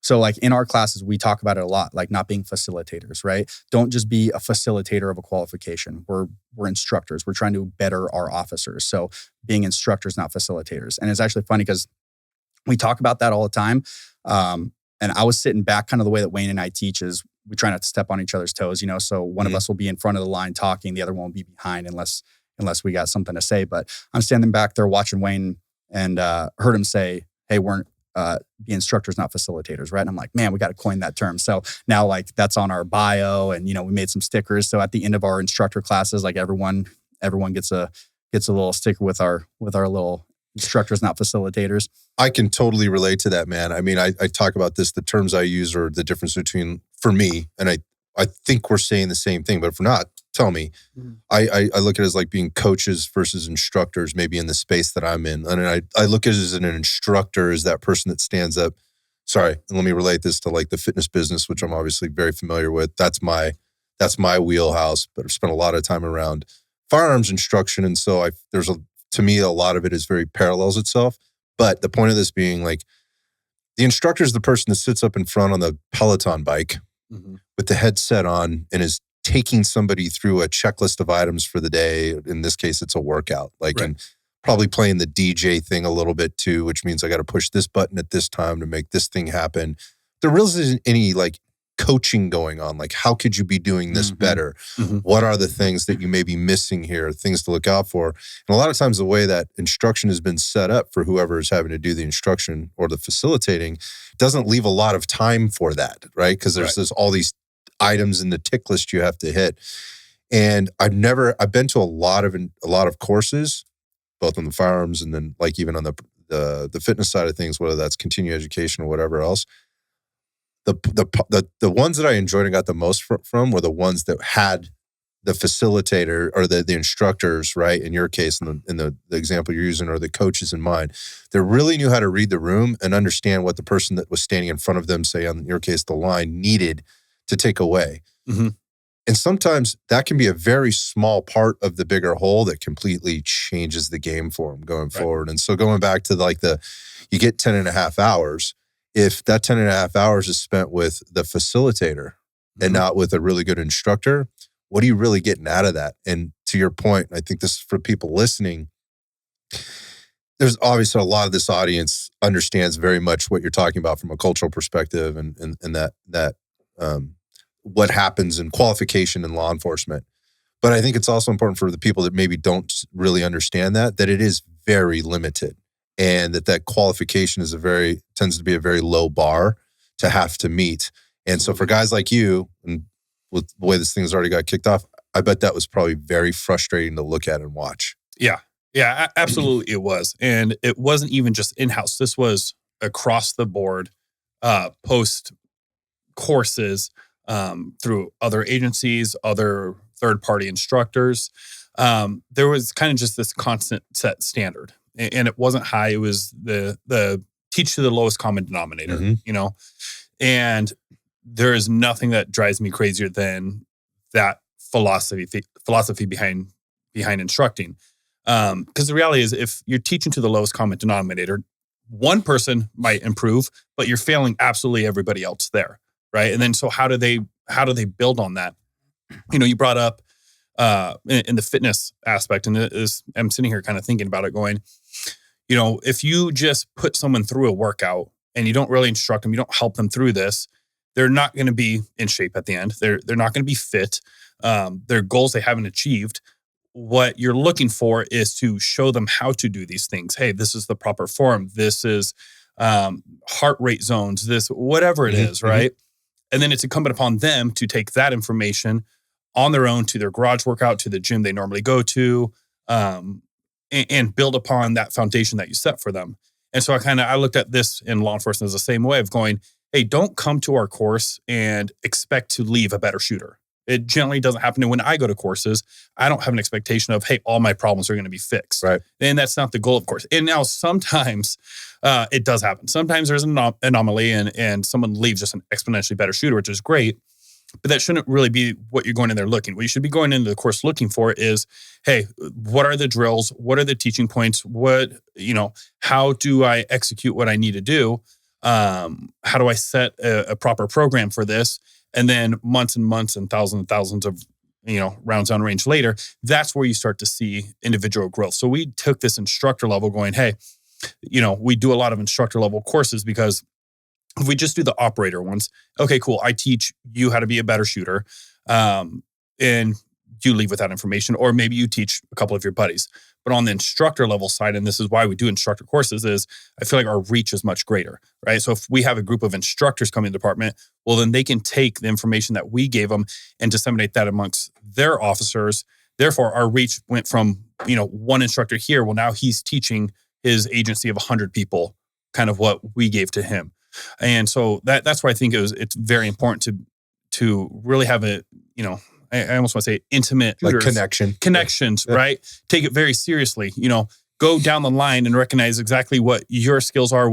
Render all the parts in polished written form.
So like in our classes, we talk about it a lot, like not being facilitators, right? Don't just be a facilitator of a qualification. We're instructors. We're trying to better our officers. So being instructors, not facilitators. And it's actually funny because we talk about that all the time. And I was sitting back kind of the way that Wayne and I teach is we try not to step on each other's toes, you know? So one of us will be in front of the line talking, the other one will be behind unless we got something to say. But I'm standing back there watching Wayne and heard him say, hey, we're be instructors, not facilitators, right? And I'm like, man, we got to coin that term. So now like that's on our bio and, you know, we made some stickers. So at the end of our instructor classes, like everyone gets a little sticker with our little instructors, not facilitators. I can totally relate to that, man. I mean, I talk about this, the terms I use are the difference between, for me, and I think we're saying the same thing, but if we're not, tell me. I look at it as like being coaches versus instructors, maybe in the space that I'm in. And I look at it as an instructor as that person that stands up. Sorry, and let me relate this to like the fitness business, which I'm obviously very familiar with. That's my wheelhouse, but I've spent a lot of time around firearms instruction. And so to me, a lot of it is very parallels itself. But the point of this being like, the instructor is the person that sits up in front on the Peloton bike with the headset on and is taking somebody through a checklist of items for the day. In this case, it's a workout, like, and probably playing the DJ thing a little bit too, which means I got to push this button at this time to make this thing happen. There really isn't any like coaching going on. Like, how could you be doing this better? What are the things that you may be missing here? Things to look out for. And a lot of times the way that instruction has been set up for whoever is having to do the instruction or the facilitating doesn't leave a lot of time for that, right? Because there's all these items in the tick list you have to hit. And I've been to a lot of courses, both on the firearms and then like even on the fitness side of things, whether that's continuing education or whatever else. The ones that I enjoyed and got the most from were the ones that had the facilitator or the instructors, right? In your case, in the example you're using, or the coaches in mind, that really knew how to read the room and understand what the person that was standing in front of them, say in your case, the line, needed to take away. And sometimes that can be a very small part of the bigger whole that completely changes the game for them going forward. And so going back to like you get 10 and a half hours, if that 10 and a half hours is spent with the facilitator and not with a really good instructor, what are you really getting out of that? And to your point, I think this is for people listening, there's obviously a lot of this audience understands very much what you're talking about from a cultural perspective and that what happens in qualification in law enforcement. But I think it's also important for the people that maybe don't really understand that it is very limited and that qualification tends to be a very low bar to have to meet. And so for guys like you, and with the way this thing has already got kicked off, I bet that was probably very frustrating to look at and watch. Yeah, absolutely it was. And it wasn't even just in-house. This was across the board, post courses, through other agencies, other third-party instructors. There was kind of just this constant set standard. And it wasn't high. It was the teach to the lowest common denominator, you know? And there is nothing that drives me crazier than that philosophy behind instructing. Because the reality is, if you're teaching to the lowest common denominator, one person might improve, but you're failing absolutely everybody else there, right? And then so how do they build on that? You know, you brought up in the fitness aspect, and I'm sitting here kind of thinking about it, going, you know, if you just put someone through a workout and you don't really instruct them, you don't help them through this, they're not going to be in shape at the end. They're not going to be fit. Their goals they haven't achieved. What you're looking for is to show them how to do these things. Hey, this is the proper form. This is heart rate zones. This, whatever it is, right? And then it's incumbent upon them to take that information on their own to their garage workout, to the gym they normally go to, and build upon that foundation that you set for them. And so I looked at this in law enforcement as the same way of going, hey, don't come to our course and expect to leave a better shooter. It generally doesn't happen. And when I go to courses, I don't have an expectation of, hey, all my problems are going to be fixed. Right. And that's not the goal, of course. And now sometimes it does happen. Sometimes there's an anomaly and someone leaves just an exponentially better shooter, which is great. But that shouldn't really be what you're going in there looking. What you should be going into the course looking for is, hey, what are the drills? What are the teaching points? How do I execute what I need to do? How do I set a proper program for this? And then months and months and thousands of, rounds on range later, that's where you start to see individual growth. So we took this instructor level going, hey, we do a lot of instructor level courses because if we just do the operator ones, okay, cool. I teach you how to be a better shooter. And you leave with that information, or maybe you teach a couple of your buddies. But on the instructor level side, and this is why we do instructor courses, is I feel like our reach is much greater, right? So if we have a group of instructors coming to the department, well, then they can take the information that we gave them and disseminate that amongst their officers. Therefore, our reach went from, one instructor here. Well, now he's teaching his agency of 100 people, kind of what we gave to him. And so that's why I think it's very important to really have a, I almost want to say intimate like connections, right? Take it very seriously, go down the line and recognize exactly what your skills are,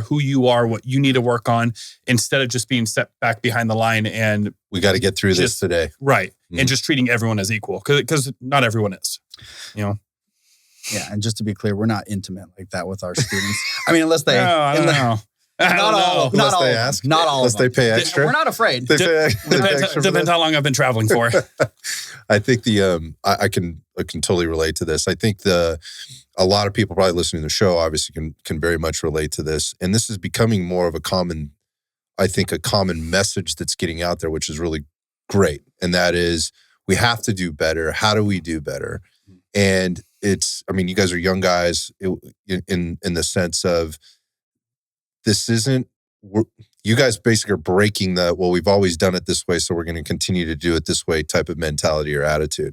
who you are, what you need to work on, instead of just being set back behind the line and we got to get through this today. Right. Mm-hmm. And just treating everyone as equal because not everyone is, Yeah. And just to be clear, we're not intimate like that with our students. I mean, unless they, I don't know. Unless they ask. Not all. Unless they pay extra. We're not afraid. Depends how long I've been traveling for. I think I can totally relate to this. I think a lot of people probably listening to the show obviously can very much relate to this, and this is becoming more of a common message that's getting out there, which is really great. And that is, we have to do better. How do we do better? And you guys are young guys in the sense of, you guys basically are breaking we've always done it this way, so we're going to continue to do it this way type of mentality or attitude.